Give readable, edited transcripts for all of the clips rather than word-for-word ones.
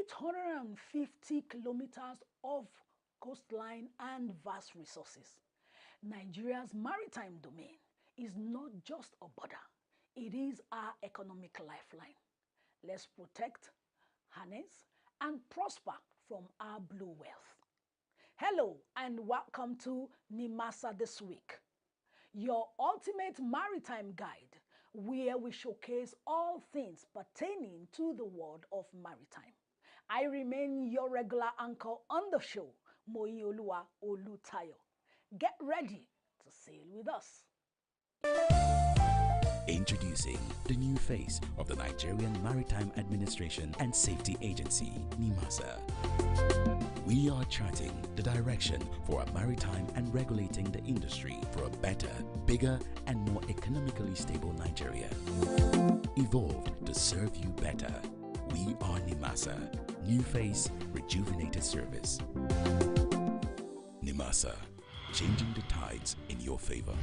850 kilometers of coastline and vast resources. Nigeria's maritime domain is not just a border, it is our economic lifeline. Let's protect, harness, and prosper from our blue wealth. Hello and welcome to Nimasa This Week, your ultimate maritime guide, where we showcase all things pertaining to the world of maritime. I remain your regular anchor on the show, Moyiolua Olutayo. Get ready to sail with us. Introducing the new face of the Nigerian Maritime Administration and Safety Agency, Nimasa. We are charting the direction for a maritime and regulating the industry for a better, bigger, and more economically stable Nigeria. Evolved to serve you better. We are Nimasa. New face, rejuvenated service. Nimasa, changing the tides in your favor.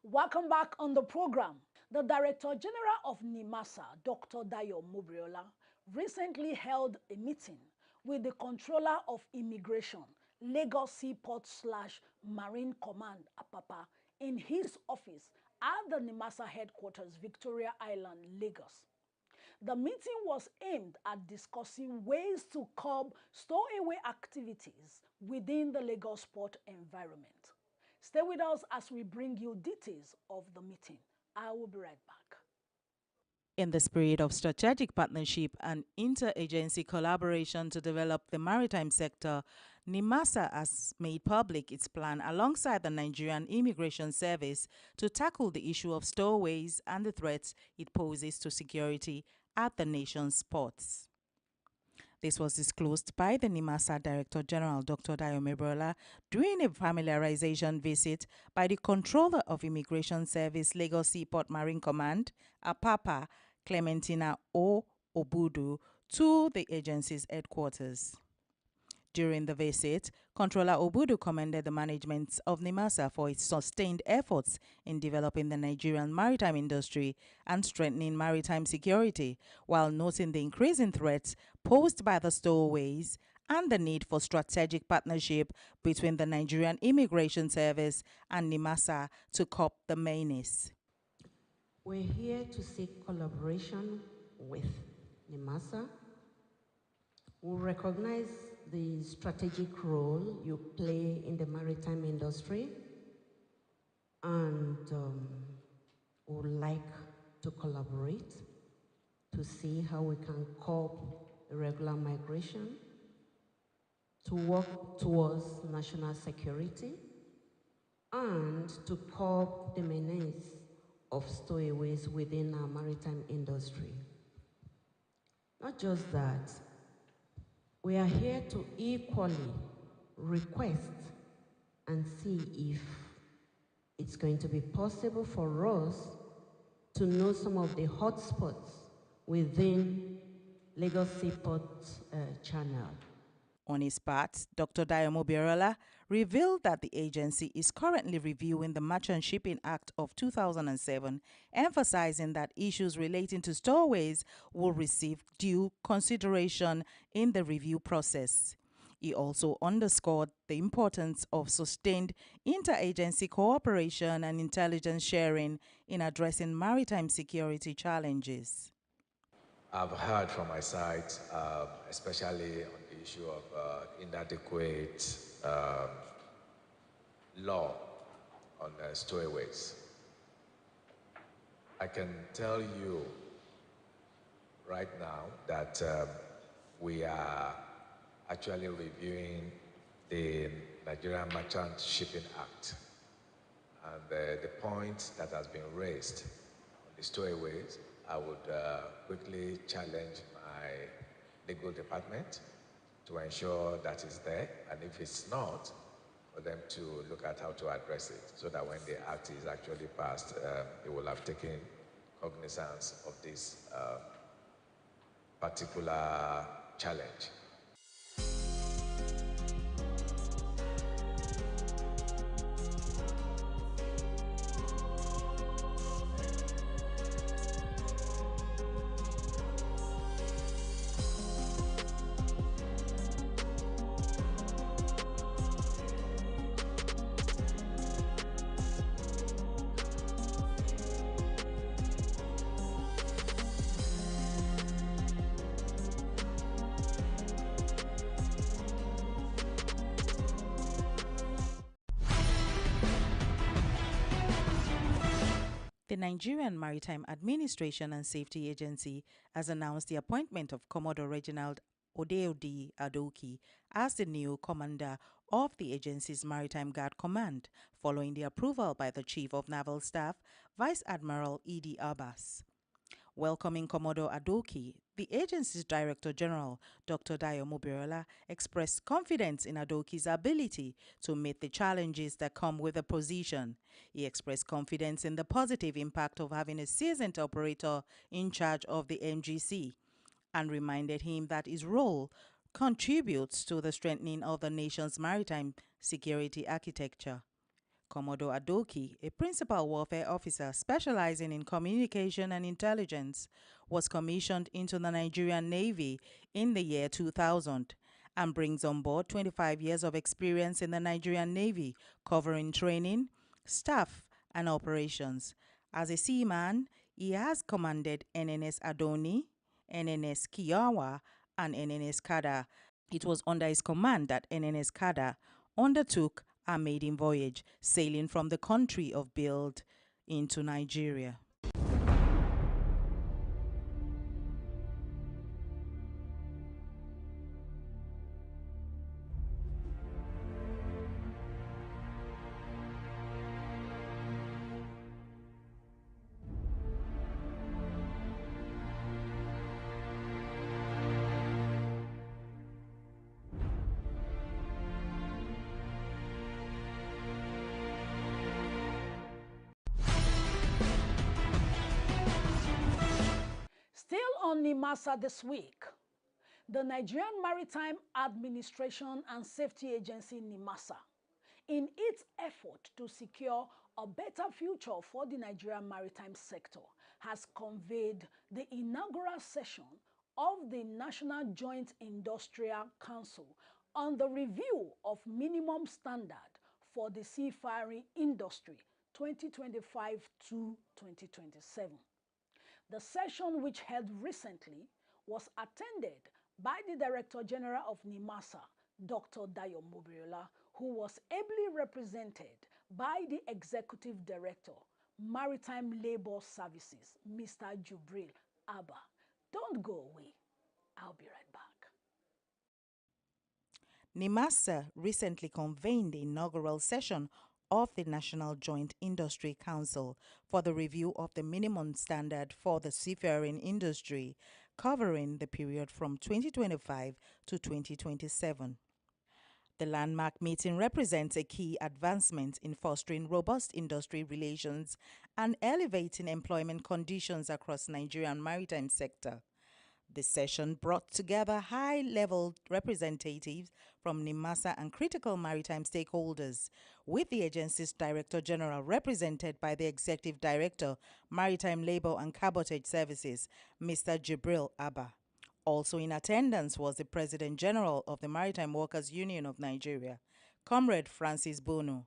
Welcome back on the program. The Director General of Nimasa, Dr. Dayo Mobriola, recently held a meeting with the Controller of Immigration, Lagos Seaport/Marine Command, Apapa, in his office at the Nimasa headquarters, Victoria Island, Lagos. The meeting was aimed at discussing ways to curb stowaway activities within the Lagos port environment. Stay with us as we bring you details of the meeting. I will be right back. In the spirit of strategic partnership and interagency collaboration to develop the maritime sector, Nimasa has made public its plan alongside the Nigerian Immigration Service to tackle the issue of stowaways and the threats it poses to security at the nation's ports. This was disclosed by the Nimasa Director General, Dr. Dayo Mobriola, during a familiarization visit by the Controller of Immigration Service, Lagos Seaport Marine Command, Apapa, Clementina O. Obudu, to the agency's headquarters. During the visit, Controller Obudu commended the management of Nimasa for its sustained efforts in developing the Nigerian maritime industry and strengthening maritime security, while noting the increasing threats posed by the stowaways and the need for strategic partnership between the Nigerian Immigration Service and Nimasa to curb the menace. We're here to seek collaboration with Nimasa. We recognize the strategic role you play in the maritime industry and would like to collaborate to see how we can curb irregular migration, to work towards national security, and to curb the menace of stowaways within our maritime industry. Not just that, we are here to equally request and see if it's going to be possible for us to know some of the hotspots within Lagos Seaport Channel. On his part, Dr. Dayo Mobriola revealed that the agency is currently reviewing the Merchant Shipping Act of 2007, emphasizing that issues relating to stowaways will receive due consideration in the review process. He also underscored the importance of sustained interagency cooperation and intelligence sharing in addressing maritime security challenges. I've heard from my side, especially on the issue of inadequate law on stowaways. I can tell you right now that we are actually reviewing the Nigerian Merchant Shipping Act. And the point that has been raised on the stowaways, I would quickly challenge my legal department to ensure that it's there, and if it's not, for them to look at how to address it, so that when the act is actually passed, it will have taken cognizance of this particular challenge. The Nigerian Maritime Administration and Safety Agency has announced the appointment of Commodore Reginald Odeodi Adoki as the new commander of the agency's Maritime Guard Command, following the approval by the Chief of Naval Staff, Vice Admiral Idi Abbas. Welcoming Commodore Adoki, the agency's Director General, Dr. Dayo Mobiriola, expressed confidence in Adoki's ability to meet the challenges that come with the position. He expressed confidence in the positive impact of having a seasoned operator in charge of the MGC and reminded him that his role contributes to the strengthening of the nation's maritime security architecture. Commodore Adoki, a principal warfare officer specializing in communication and intelligence, was commissioned into the Nigerian Navy in the year 2000 and brings on board 25 years of experience in the Nigerian Navy, covering training, staff, and operations. As a seaman, he has commanded NNS Adoni, NNS Kiyawa, and NNS Kada. It was under his command that NNS Kada undertook a maiden voyage, sailing from the country of Build into Nigeria. Still on Nimasa this week, the Nigerian Maritime Administration and Safety Agency Nimasa, in its effort to secure a better future for the Nigerian maritime sector, has convened the inaugural session of the National Joint Industrial Council on the review of minimum standard for the seafaring industry 2025 to 2027. The session, which held recently, was attended by the Director General of Nimasa, Dr. Dayo Mobiriola, who was ably represented by the Executive Director, Maritime Labour Services, Mr. Jubril Abba. Don't go away. I'll be right back. Nimasa recently convened the inaugural session of the National Joint Industry Council for the review of the minimum standard for the seafaring industry, covering the period from 2025 to 2027. The landmark meeting represents a key advancement in fostering robust industry relations and elevating employment conditions across Nigerian maritime sector. The session brought together high-level representatives from Nimasa and critical maritime stakeholders, with the agency's Director General represented by the Executive Director, Maritime Labour and Cabotage Services, Mr. Jibril Abba. Also in attendance was the President General of the Maritime Workers Union of Nigeria, Comrade Francis Bono.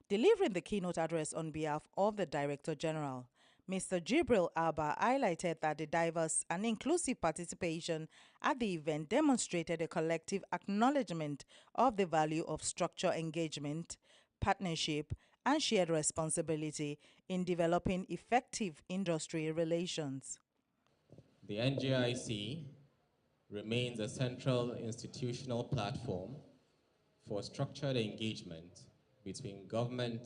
Delivering the keynote address on behalf of the Director General, Mr. Jibril Abba highlighted that the diverse and inclusive participation at the event demonstrated a collective acknowledgement of the value of structured engagement, partnership, and shared responsibility in developing effective industry relations. The NJIC remains a central institutional platform for structured engagement between government,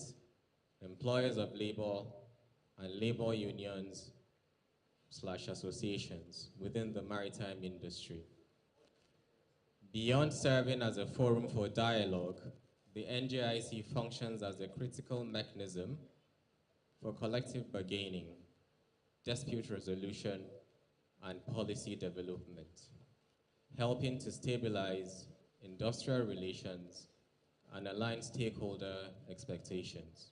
employers of labor, and labor unions / associations within the maritime industry. Beyond serving as a forum for dialogue, the NJIC functions as a critical mechanism for collective bargaining, dispute resolution, and policy development, helping to stabilize industrial relations and align stakeholder expectations.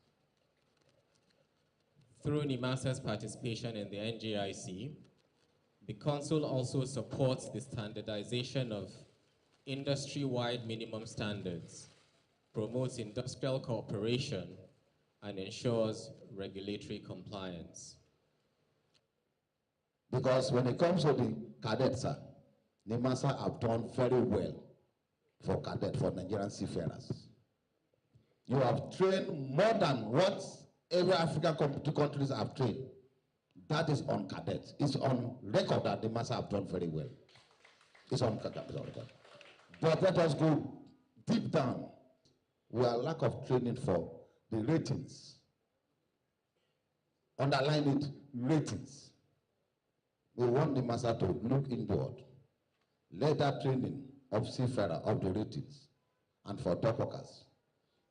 Through Nimasa's participation in the NJIC, the Council also supports the standardization of industry-wide minimum standards, promotes industrial cooperation, and ensures regulatory compliance. Because when it comes to the cadets, Nimasa have done very well for Nigerian seafarers. You have trained more than what every African countries have trained. That is on cadets. It's on record that Nimasa have done very well. It's on record. But let us go deep down. We are lack of training for the ratings. Underline it, ratings. We want Nimasa to look inward. Let that training of seafarer of the ratings and for dock workers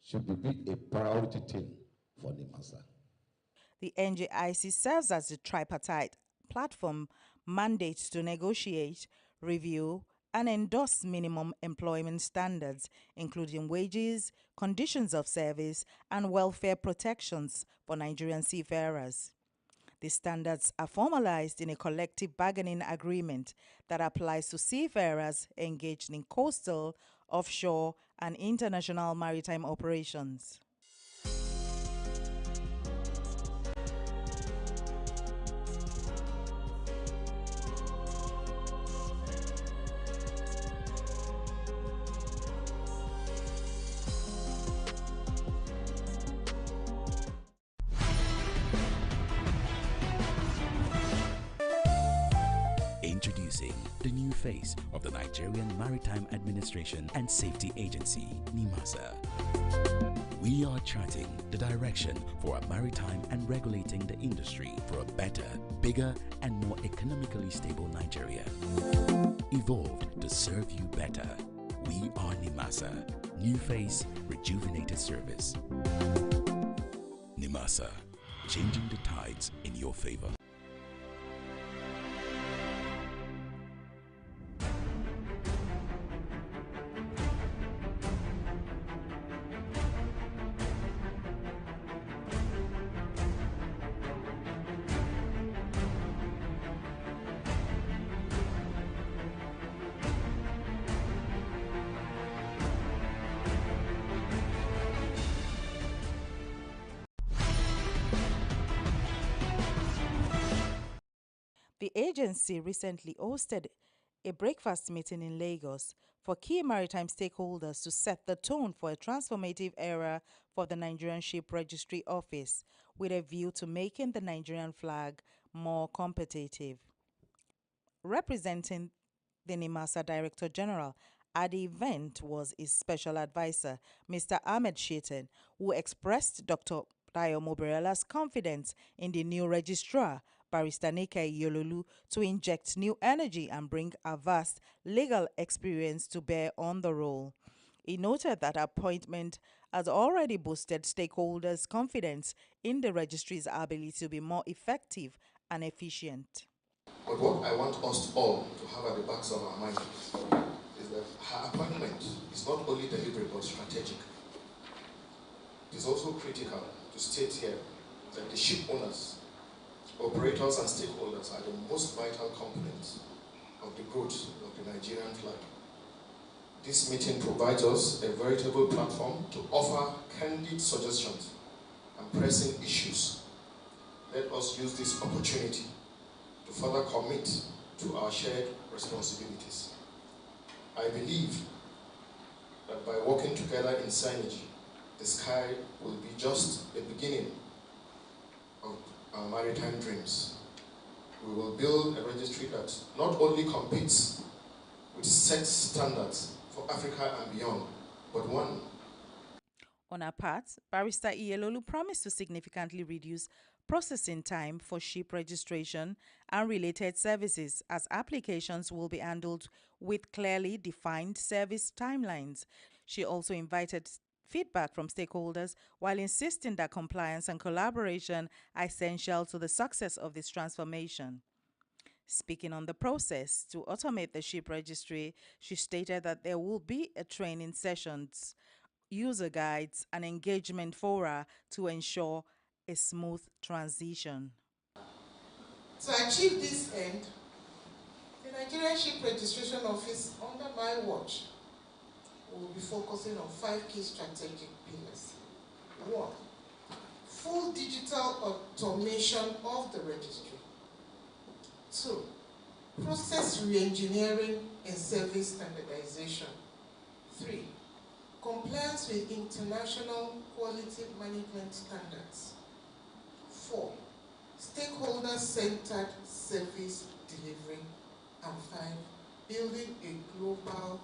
should be a priority thing for Nimasa. The NJIC serves as a tripartite platform mandate to negotiate, review, and endorse minimum employment standards, including wages, conditions of service, and welfare protections for Nigerian seafarers. The standards are formalized in a collective bargaining agreement that applies to seafarers engaged in coastal, offshore, and international maritime operations. Introducing the new face of the Nigerian Maritime Administration and Safety Agency, Nimasa. We are charting the direction for a maritime and regulating the industry for a better, bigger, and more economically stable Nigeria. Evolved to serve you better. We are Nimasa. New face, rejuvenated service. Nimasa, changing the tides in your favor. The agency recently hosted a breakfast meeting in Lagos for key maritime stakeholders to set the tone for a transformative era for the Nigerian Ship Registry Office, with a view to making the Nigerian flag more competitive. Representing the Nimasa Director General at the event was his special advisor, Mr. Ahmed Shetan, who expressed Dr. Tayo Moberela's confidence in the new registrar, Barrister Nika Yololu, to inject new energy and bring a vast legal experience to bear on the role. He noted that appointment has already boosted stakeholders' confidence in the registry's ability to be more effective and efficient. But what I want us all to have at the backs of our minds is that her appointment is not only deliberate but strategic. It is also critical to state here that the ship owners, operators and stakeholders are the most vital components of the growth of the Nigerian flag. This meeting provides us a veritable platform to offer candid suggestions and pressing issues. Let us use this opportunity to further commit to our shared responsibilities. I believe that by working together in synergy, the sky will be just the beginning of our maritime dreams. We will build a registry that not only competes with set standards for Africa and beyond, but one. On her part, Barrister Iyelolu promised to significantly reduce processing time for ship registration and related services, as applications will be handled with clearly defined service timelines. She also invited feedback from stakeholders while insisting that compliance and collaboration are essential to the success of this transformation. Speaking on the process to automate the ship registry, she stated that there will be a training sessions, user guides, and engagement fora to ensure a smooth transition. To achieve this end, the Nigerian Ship Registration Office, under my watch, will be focusing on 5 key strategic pillars. 1, full digital automation of the registry. 2, process re-engineering and service standardization. 3, compliance with international quality management standards. 4, stakeholder-centered service delivery. And 5, building a global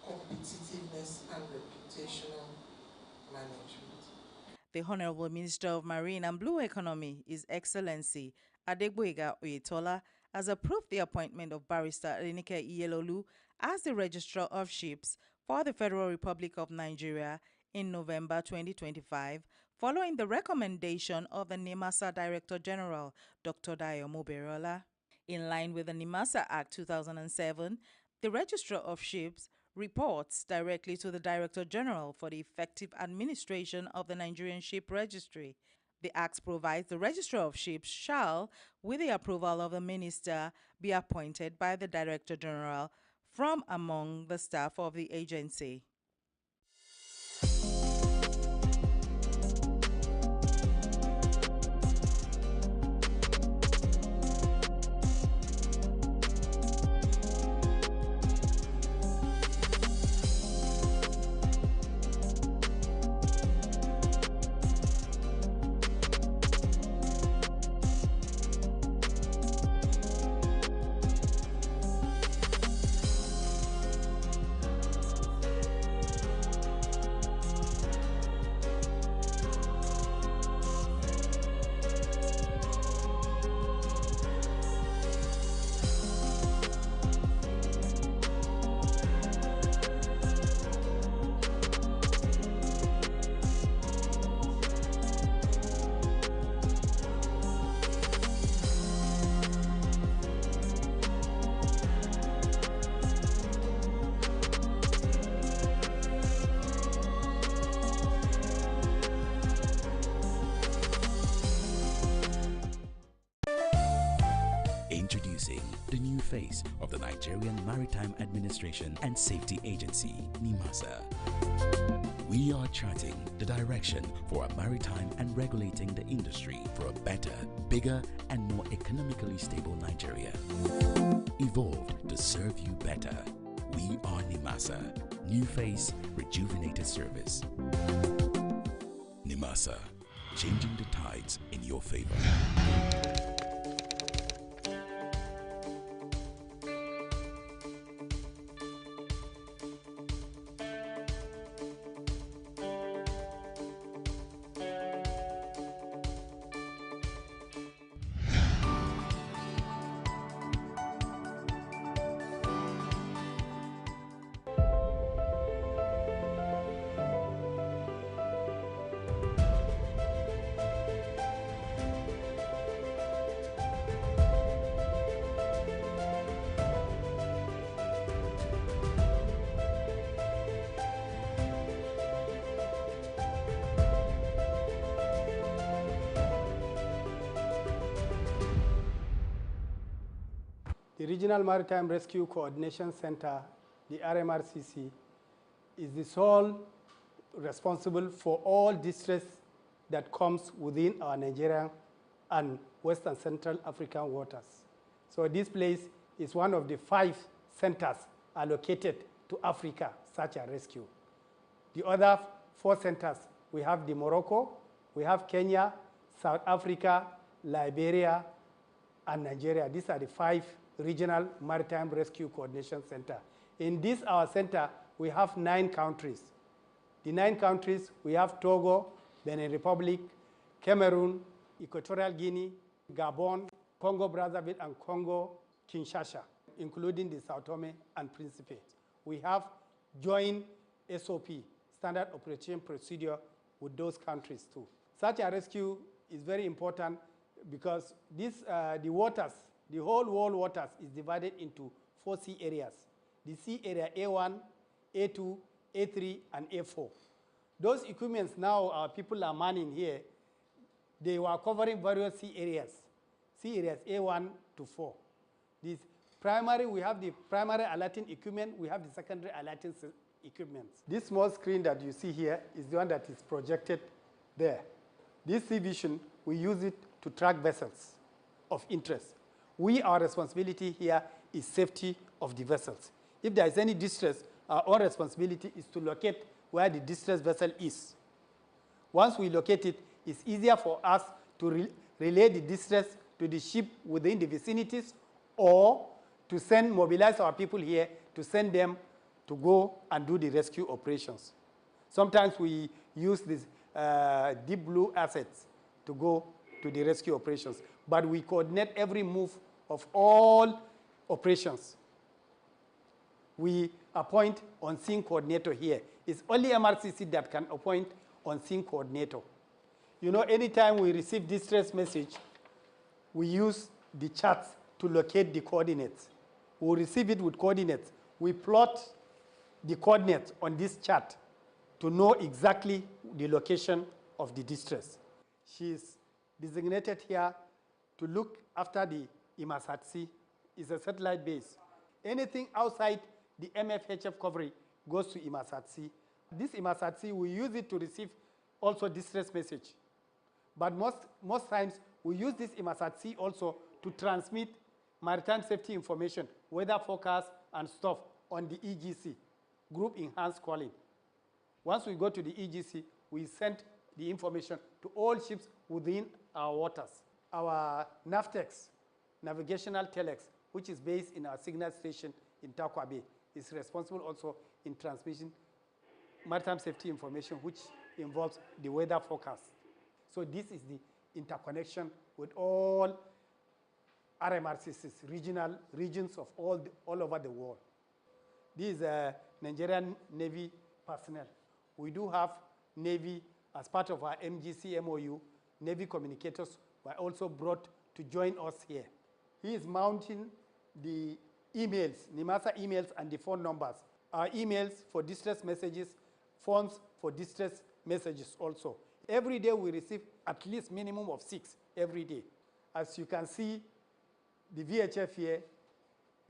competitiveness and reputational management. The Honorable Minister of Marine and Blue Economy, His Excellency Adegboyega Oyetola, has approved the appointment of Barrister Adenike Iyelolu as the Registrar of Ships for the Federal Republic of Nigeria in November 2025, following the recommendation of the Nimasa Director General, Dr. Dayo Moberola. In line with the Nimasa Act 2007, the Registrar of Ships reports directly to the Director General for the effective administration of the Nigerian Ship Registry. The Act provides the Registrar of Ships shall, with the approval of the Minister, be appointed by the Director General from among the staff of the agency. Introducing the new face of the Nigerian Maritime Administration and Safety Agency, Nimasa. We are charting the direction for a maritime and regulating the industry for a better, bigger, and more economically stable Nigeria. Evolved to serve you better. We are Nimasa. New face, rejuvenated service. Nimasa, changing the tides in your favor. The Regional Maritime Rescue Coordination Center, the RMRCC, is the sole responsible for all distress that comes within our Nigerian and Western Central African waters. So this place is one of the 5 centers allocated to Africa, search and rescue. The other 4 centers, we have the Morocco, we have Kenya, South Africa, Liberia, and Nigeria. These are the 5 Regional Maritime Rescue Coordination Center. In this, our center, we have 9 countries. The 9 countries, we have Togo, Benin Republic, Cameroon, Equatorial Guinea, Gabon, Congo Brazzaville, and Congo Kinshasa, including the Sao Tome and Principe. We have joint SOP, Standard Operating Procedure, with those countries too. Search and rescue is very important because the waters The whole world waters is divided into 4 sea areas. The sea area A1, A2, A3, and A4. Those equipments now our people are manning here, they were covering various sea areas A1 to 4. This primary, we have the primary alerting equipment, we have the secondary alerting equipment. This small screen that you see here is the one that is projected there. This sea vision, we use it to track vessels of interest. Our responsibility here is safety of the vessels. If there is any distress, our responsibility is to locate where the distressed vessel is. Once we locate it, it's easier for us to relay the distress to the ship within the vicinities, or to mobilize our people here to send them to go and do the rescue operations. Sometimes we use these deep blue assets to go to the rescue operations, but we coordinate every move of all operations. We appoint on-scene coordinator here. It's only MRCC that can appoint on-scene coordinator. You know, anytime we receive distress message, we use the charts to locate the coordinates. We receive it with coordinates. We plot the coordinates on this chart to know exactly the location of the distress. She is designated here to look after the Imasatsi. It's a satellite base. Anything outside the MFHF coverage goes to Imasatsi. This Imasatsi, we use it to receive also distress message. But most times, we use this Imasatsi also to transmit maritime safety information, weather forecast, and stuff on the EGC, Group Enhanced Calling. Once we go to the EGC, we send the information to all ships within our waters. Our NAVTEX, Navigational Telex, which is based in our signal station in Takwa Bay, is responsible also in transmission maritime safety information, which involves the weather forecast. So this is the interconnection with all RMRCCs, regions of all over the world. This is Nigerian Navy personnel. We do have Navy as part of our MGC MOU. Navy communicators were also brought to join us here. He is mounting the emails, Nimasa emails, and the phone numbers. Our emails for distress messages, phones for distress messages also. Every day we receive at least minimum of 6 every day. As you can see, the VHF here,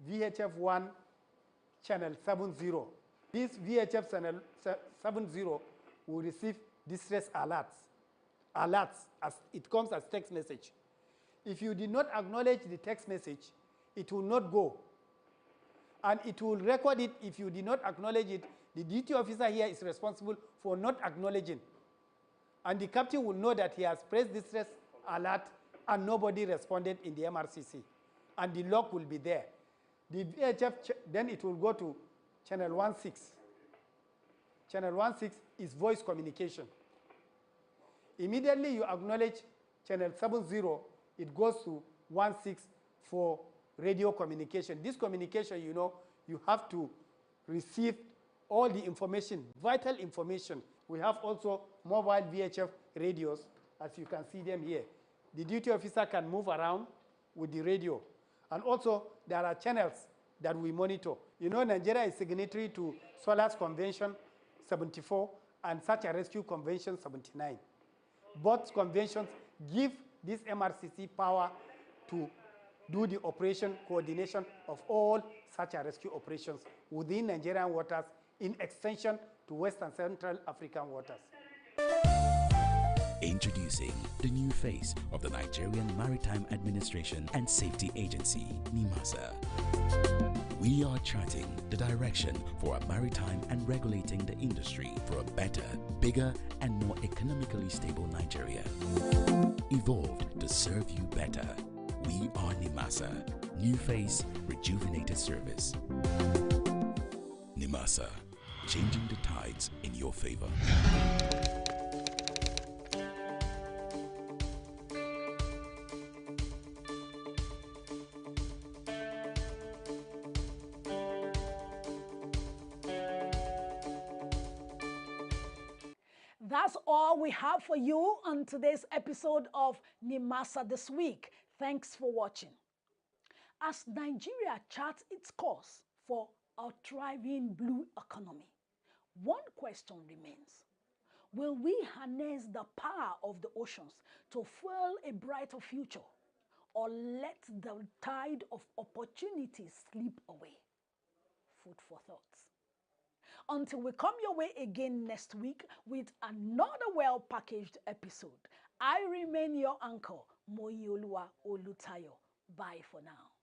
VHF 1, channel 70. This VHF channel 70 will receive distress alerts as it comes as text message. If you did not acknowledge the text message, it will not go. And it will record it if you did not acknowledge it. The duty officer here is responsible for not acknowledging. And the captain will know that he has pressed distress alert and nobody responded in the MRCC. And the log will be there. The VHF, then it will go to channel 16. Channel 16 is voice communication. Immediately you acknowledge channel 70, it goes to 16 for radio communication. This communication, you know, you have to receive all the information, vital information. We have also mobile VHF radios, as you can see them here. The duty officer can move around with the radio. And also, there are channels that we monitor. You know, Nigeria is signatory to SOLAS Convention 74 and Search and Rescue Convention 79. Both conventions give this MRCC power to do the operation coordination of all search and rescue operations within Nigerian waters in extension to West and Central African waters. Introducing the new face of the Nigerian Maritime Administration and Safety Agency, Nimasa. We are charting the direction for a maritime and regulating the industry for a better, bigger, and more economically stable Nigeria. Evolved to serve you better. We are Nimasa. New face, rejuvenated service. Nimasa, changing the tides in your favor. That's all we have for you on today's episode of Nimasa This Week. Thanks for watching. As Nigeria charts its course for a thriving blue economy, one question remains. Will we harness the power of the oceans to fuel a brighter future, or let the tide of opportunities slip away? Food for thought. Until we come your way again next week with another well-packaged episode, I remain your anchor, Moyiolua Olutayo. Bye for now.